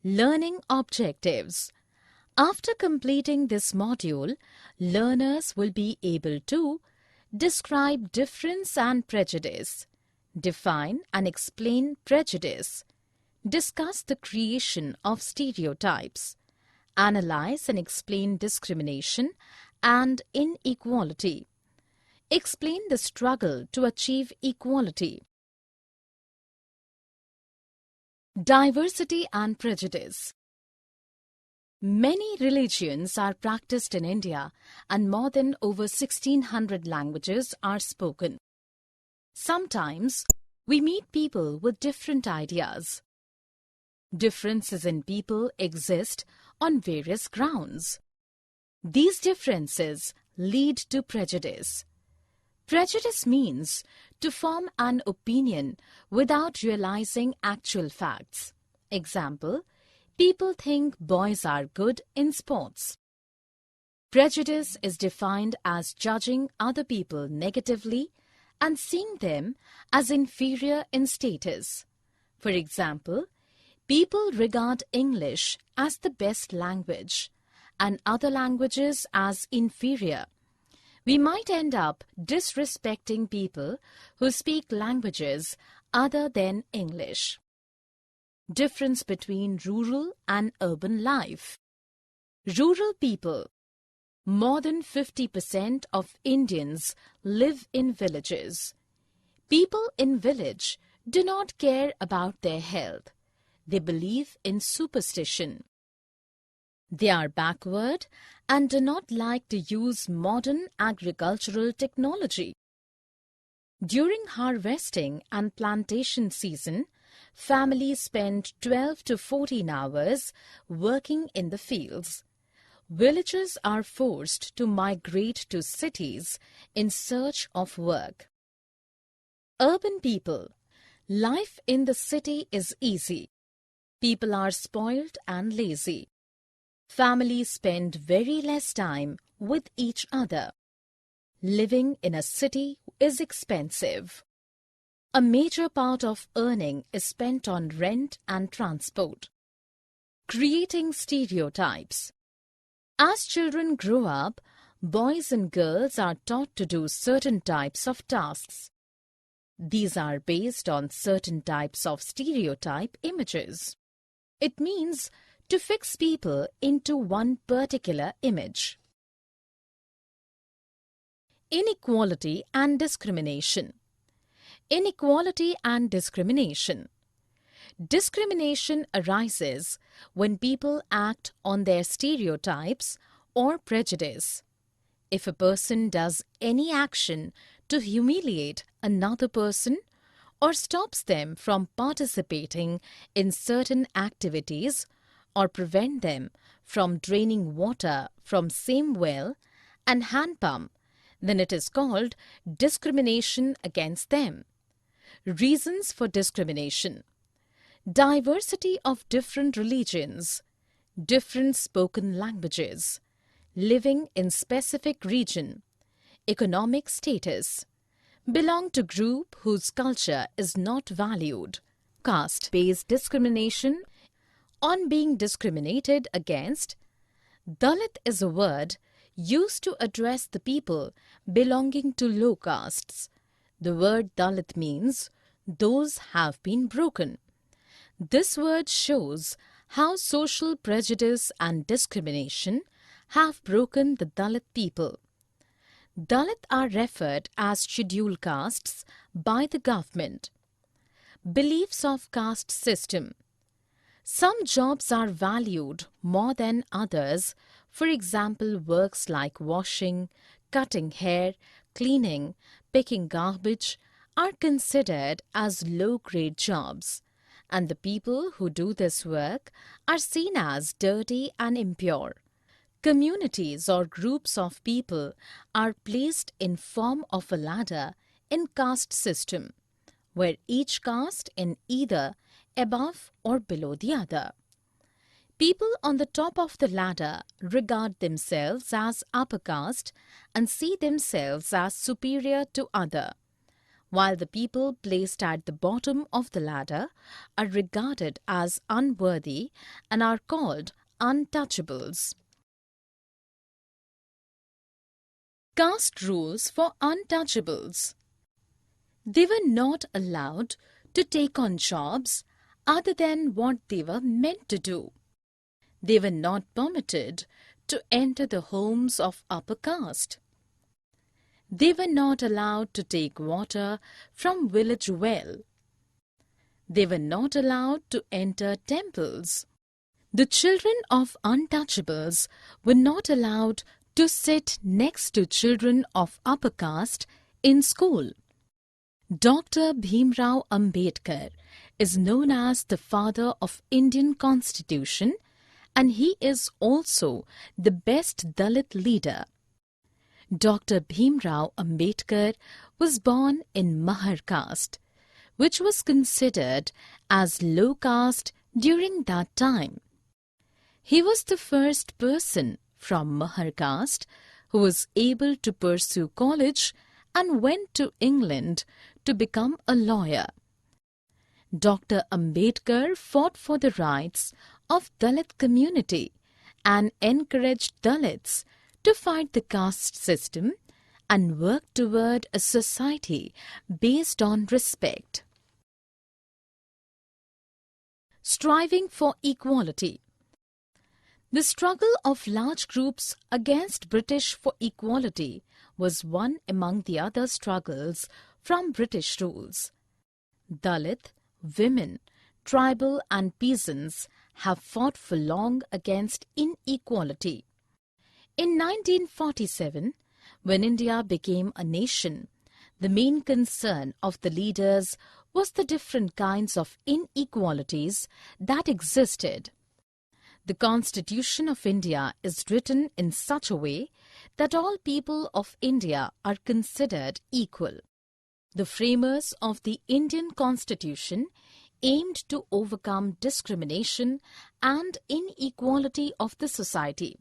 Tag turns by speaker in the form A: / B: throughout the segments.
A: Learning objectives. After completing this module, learners will be able to describe difference and prejudice, define and explain prejudice, discuss the creation of stereotypes, analyze and explain discrimination and inequality, explain the struggle to achieve equality. Diversity and prejudice. Many religions are practiced in India and more than over 1600 languages are spoken. Sometimes we meet people with different ideas. Differences in people exist on various grounds. These differences lead to prejudice. Prejudice means to form an opinion without realizing actual facts. Example, people think boys are good in sports. Prejudice is defined as judging other people negatively and seeing them as inferior in status. For example, people regard English as the best language and other languages as inferior. We might end up disrespecting people who speak languages other than English. Difference between rural and urban life. Rural people. More than 50% of Indians live in villages. People in village do not care about their health. They believe in superstition. They are backward and do not like to use modern agricultural technology. During harvesting and plantation season, families spend 12 to 14 hours working in the fields. Villagers are forced to migrate to cities in search of work. Urban people. Life in the city is easy. People are spoiled and lazy. Families spend very less time with each other. Living in a city is expensive. A major part of earning is spent on rent and transport. Creating stereotypes. As children grow up, boys and girls are taught to do certain types of tasks. These are based on certain types of stereotype images. It means to fix people into one particular image. Inequality and discrimination. Inequality and discrimination. Discrimination arises when people act on their stereotypes or prejudice. If a person does any action to humiliate another person or stops them from participating in certain activities or prevent them from draining water from same well and hand pump, then it is called discrimination against them. Reasons for discrimination. Diversity of different religions, different spoken languages, living in specific region, economic status, belong to group whose culture is not valued, caste-based discrimination. On being discriminated against, Dalit is a word used to address the people belonging to low castes. The word Dalit means those have been broken. This word shows how social prejudice and discrimination have broken the Dalit people. Dalit are referred as scheduled castes by the government. Beliefs of caste system. Some jobs are valued more than others. For example, works like washing, cutting hair, cleaning, picking garbage are considered as low-grade jobs, and the people who do this work are seen as dirty and impure. Communities or groups of people are placed in form of a ladder in caste system, where each caste is either above or below the other. People on the top of the ladder regard themselves as upper caste and see themselves as superior to other, while the people placed at the bottom of the ladder are regarded as unworthy and are called untouchables. Caste rules for untouchables. They were not allowed to take on jobs other than what they were meant to do. They were not permitted to enter the homes of upper caste. They were not allowed to take water from village well. They were not allowed to enter temples. The children of untouchables were not allowed to sit next to children of upper caste in school. Dr. Bhimrao Ambedkar is known as the father of Indian Constitution, and he is also the best Dalit leader. Dr. Bhimrao Ambedkar was born in Mahar caste, which was considered as low caste during that time. He was the first person from Mahar caste who was able to pursue college and went to England to become a lawyer. Dr. Ambedkar fought for the rights of Dalit community and encouraged Dalits to fight the caste system and work toward a society based on respect. Striving for equality. The struggle of large groups against British for equality was one among the other struggles from British rules. Dalit, women, tribal and peasants have fought for long against inequality. In 1947, when India became a nation, the main concern of the leaders was the different kinds of inequalities that existed. The Constitution of India is written in such a way that all people of India are considered equal. The framers of the Indian Constitution aimed to overcome discrimination and inequality of the society.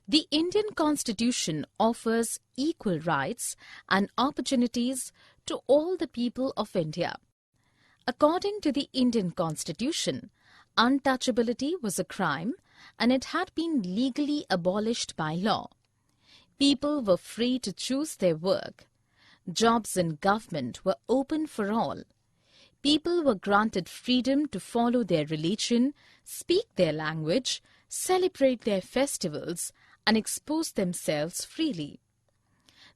A: The Indian Constitution offers equal rights and opportunities to all the people of India. According to the Indian Constitution, untouchability was a crime and it had been legally abolished by law. People were free to choose their work. Jobs in government were open for all. People were granted freedom to follow their religion, speak their language, celebrate their festivals, and expose themselves freely.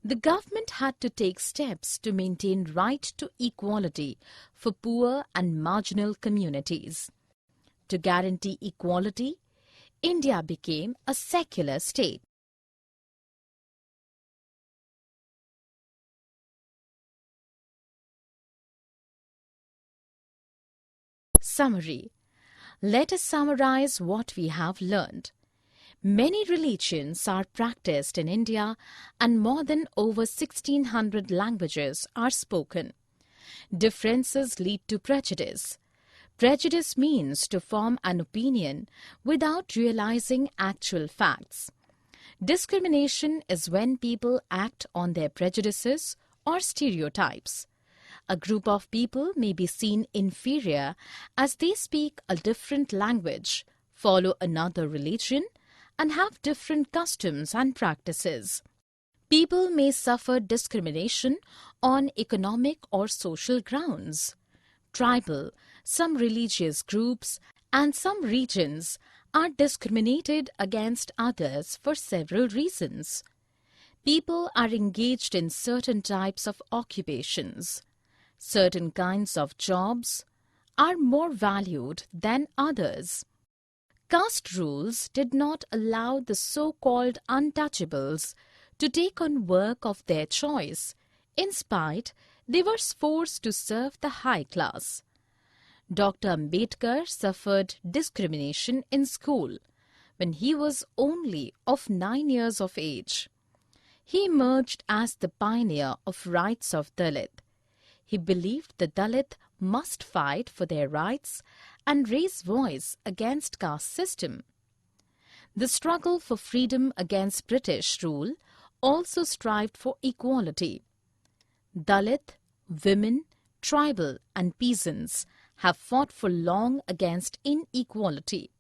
A: The government had to take steps to maintain right to equality for poor and marginal communities. To guarantee equality, India became a secular state. Summary. Let us summarize what we have learned. Many religions are practiced in India and more than over 1600 languages are spoken. Differences lead to prejudice. Prejudice means to form an opinion without realizing actual facts. Discrimination is when people act on their prejudices or stereotypes. A group of people may be seen inferior as they speak a different language, follow another religion, and have different customs and practices. People may suffer discrimination on economic or social grounds. Tribal, some religious groups, and some regions are discriminated against others for several reasons. People are engaged in certain types of occupations. Certain kinds of jobs are more valued than others. Caste rules did not allow the so-called untouchables to take on work of their choice. Instead, they were forced to serve the high class. Dr. Ambedkar suffered discrimination in school when he was only of 9 years of age. He emerged as the pioneer of rights of Dalit. He believed the Dalit must fight for their rights and raise voice against caste system. The struggle for freedom against British rule also strived for equality. Dalit, Women, tribal and peasants have fought for long against inequality.